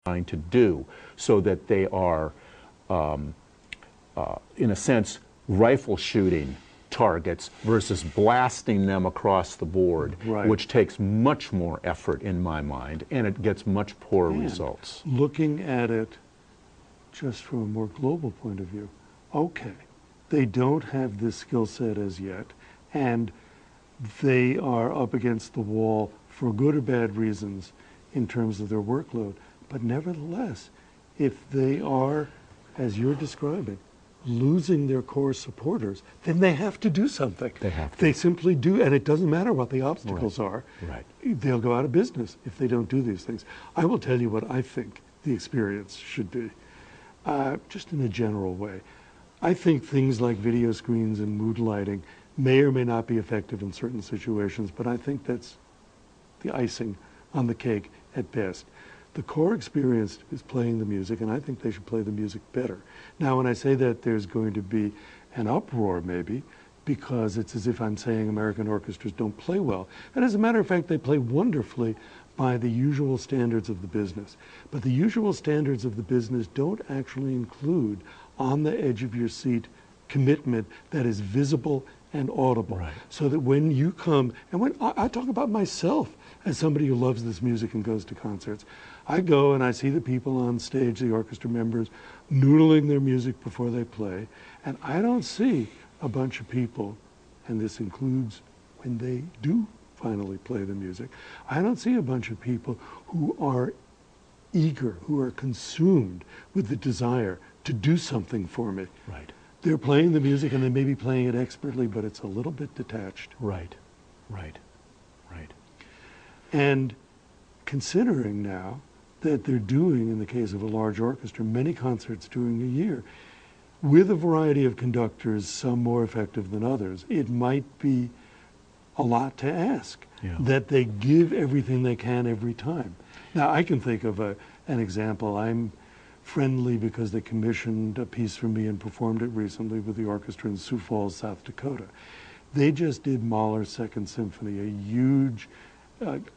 trying to do, so that they are, in a sense, rifle shooting targets versus blasting them across the board, right, which takes much more effort in my mind, and it gets much poorer results. Looking at it just from a more global point of view, okay, they don't have this skill set as yet, and they are up against the wall for good or bad reasons in terms of their workload. But nevertheless, if they are, as you're describing, losing their core supporters, then they have to do something. They have to. They simply do, and it doesn't matter what the obstacles Right. are. Right. They'll go out of business if they don't do these things. I will tell you what I think the experience should be, just in a general way. I think things like video screens and mood lighting may or may not be effective in certain situations, but I think that's the icing on the cake at best. The core experience is playing the music, and I think they should play the music better. Now, when I say that, there's going to be an uproar, maybe, because it's as if I'm saying American orchestras don't play well. And as a matter of fact, they play wonderfully by the usual standards of the business. But the usual standards of the business don't actually include on the edge of your seat commitment that is visible and audible. Right. So that when you come, and when I talk about myself as somebody who loves this music and goes to concerts, I go and I see the people on stage, the orchestra members, noodling their music before they play, and I don't see a bunch of people, and this includes when they do finally play the music, I don't see a bunch of people who are eager, who are consumed with the desire to do something for me. Right. They're playing the music and they may be playing it expertly, but it's a little bit detached. Right. Right. Right. And considering now that they're doing, in the case of a large orchestra, many concerts during a year, with a variety of conductors, some more effective than others, it might be a lot to ask that they give everything they can every time. Now, I can think of an example. I'm friendly because they commissioned a piece for me and performed it recently with the orchestra in Sioux Falls, South Dakota. They just did Mahler's Second Symphony, a huge,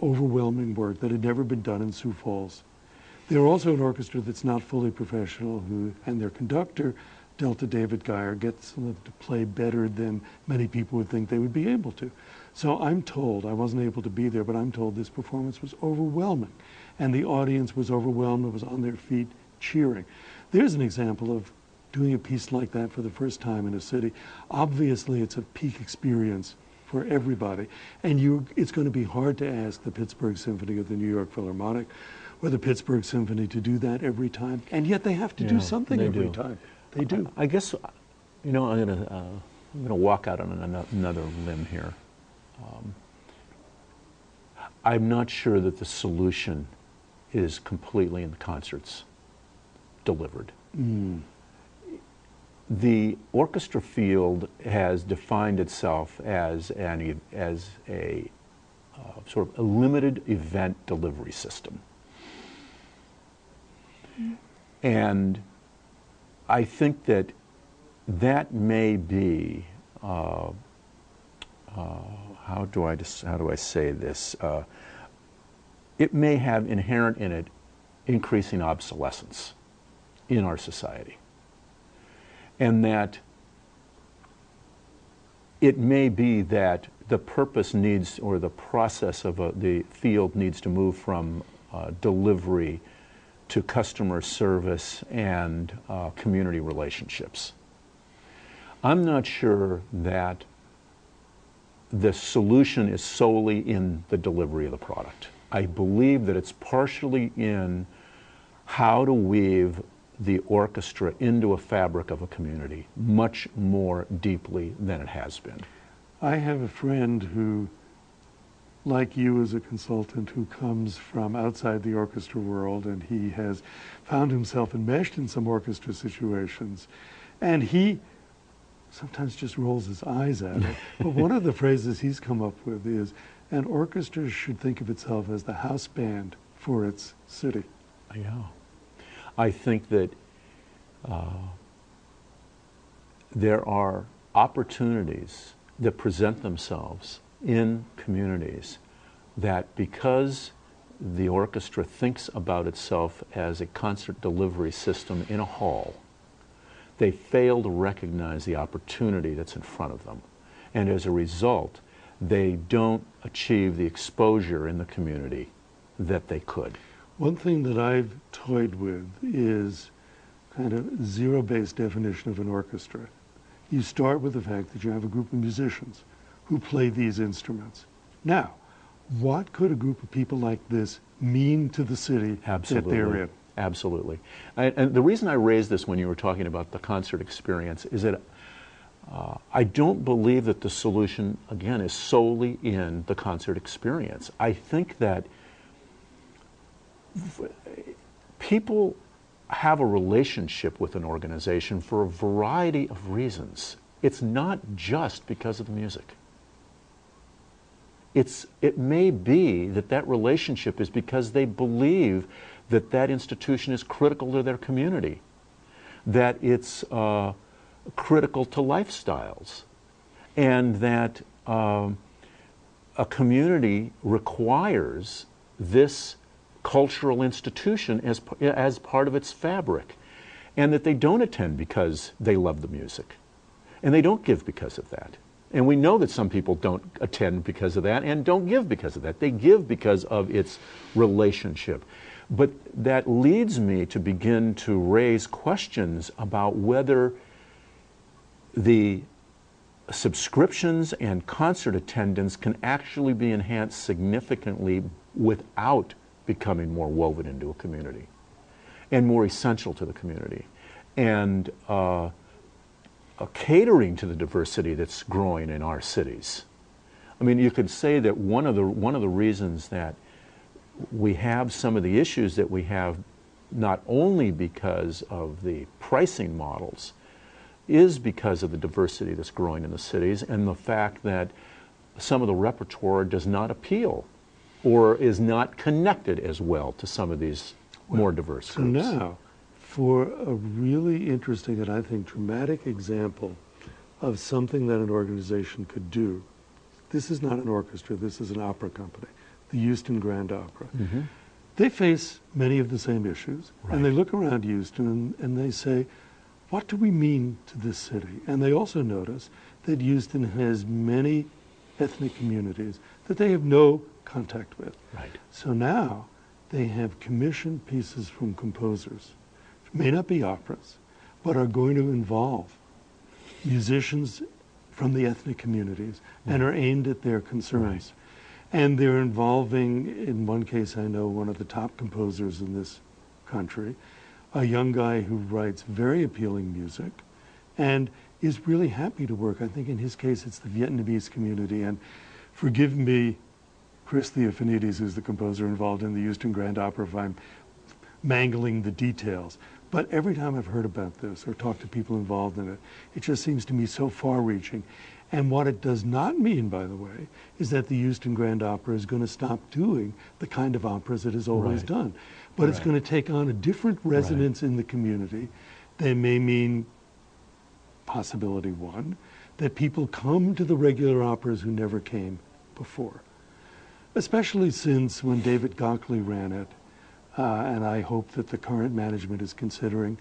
overwhelming work that had never been done in Sioux Falls. They're also an orchestra that's not fully professional, and their conductor, Delta David Geyer, gets them to play better than many people would think they would be able to. So I'm told, I wasn't able to be there, but I'm told this performance was overwhelming. And the audience was overwhelmed and was on their feet cheering. There's an example of doing a piece like that for the first time in a city. Obviously, it's a peak experience for everybody. And it's going to be hard to ask the Pittsburgh Symphony or the New York Philharmonic or the Pittsburgh Symphony to do that every time. And yet they have to do something every time. They do. I guess, I'm gonna walk out on another limb here. I'm not sure that the solution is completely in the concerts delivered. The orchestra field has defined itself as a sort of a limited event delivery system. And I think that may be, how do I say this? It may have inherent in it increasing obsolescence in our society. And that it may be that the purpose needs, or the process of the field needs to move from delivery to customer service and community relationships. I'm not sure that the solution is solely in the delivery of the product. I believe that it's partially in how to weave the orchestra into a fabric of a community much more deeply than it has been. I have a friend who, like you as a consultant, who comes from outside the orchestra world, and he has found himself enmeshed in some orchestra situations, and he sometimes just rolls his eyes at it. But one of the phrases he's come up with is, an orchestra should think of itself as the house band for its city. Yeah. I think that there are opportunities that present themselves in communities that, because the orchestra thinks about itself as a concert delivery system in a hall, they fail to recognize the opportunity that's in front of them. And as a result, they don't achieve the exposure in the community that they could. One thing that I've toyed with is kind of zero-based definition of an orchestra. You start with the fact that you have a group of musicians who play these instruments. Now, what could a group of people like this mean to the city that they're in? Absolutely. And the reason I raised this when you were talking about the concert experience is that I don't believe that the solution, again, is solely in the concert experience. I think that people have a relationship with an organization for a variety of reasons. It's not just because of the music. It may be that that relationship is because they believe that that institution is critical to their community, that it's critical to lifestyles, and that a community requires this cultural institution as part of its fabric, and that they don't attend because they love the music, and they don't give because of that. And we know that some people don't attend because of that and don't give because of that. They give because of its relationship. But that leads me to begin to raise questions about whether the subscriptions and concert attendance can actually be enhanced significantly without becoming more woven into a community and more essential to the community, and catering to the diversity that's growing in our cities. I mean, you could say that one of the reasons that we have some of the issues that we have, not only because of the pricing models, is because of the diversity that's growing in the cities and the fact that some of the repertoire does not appeal or is not connected as well to some of these more diverse groups. So now, for a really interesting and I think dramatic example of something that an organization could do, this is not an orchestra, this is an opera company, the Houston Grand Opera. Mm-hmm. They face many of the same issues, Right. and they look around Houston and they say, what do we mean to this city? And they also notice that Houston has many ethnic communities that they have no contact with. Right. So now they have commissioned pieces from composers, may not be operas, but are going to involve musicians from the ethnic communities and are aimed at their concerns. Right. And they're involving, in one case I know, one of the top composers in this country, a young guy who writes very appealing music and is really happy to work. I think in his case it's the Vietnamese community, and forgive me, Chris Theophanides, who's the composer involved in the Houston Grand Opera, if I'm mangling the details. But every time I've heard about this or talked to people involved in it, it just seems to me so far-reaching. And what it does not mean, by the way, is that the Houston Grand Opera is going to stop doing the kind of operas it has always done. But it's going to take on a different resonance in the community. That may mean, possibility one, that people come to the regular operas who never came before. Especially since when David Gockley ran it, and I hope that the current management is considering,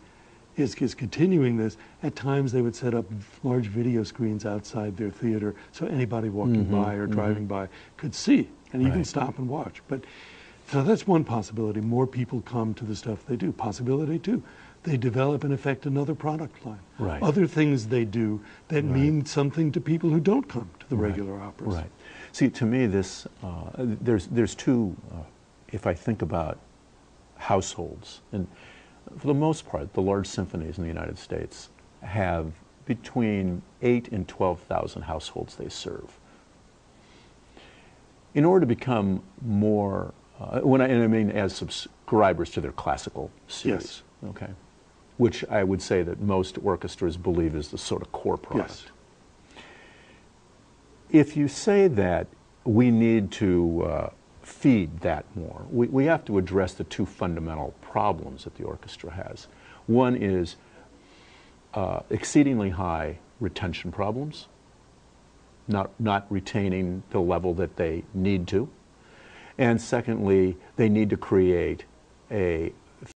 is continuing this, at times they would set up large video screens outside their theater so anybody walking by or driving by could see and even stop and watch. But so that's one possibility. More people come to the stuff they do. Possibility two, they develop and affect another product line. Right. Other things they do that mean something to people who don't come to the regular operas. Right. See, to me, this there's two. If I think about households, and for the most part, the large symphonies in the United States have between 8,000 and 12,000 households they serve. In order to become more, and I mean as subscribers to their classical series, okay, which I would say that most orchestras believe is the sort of core product. Yes. If you say that we need to feed that more, we have to address the two fundamental problems that the orchestra has. One is exceedingly high retention problems, not retaining the level that they need to. And secondly, they need to create a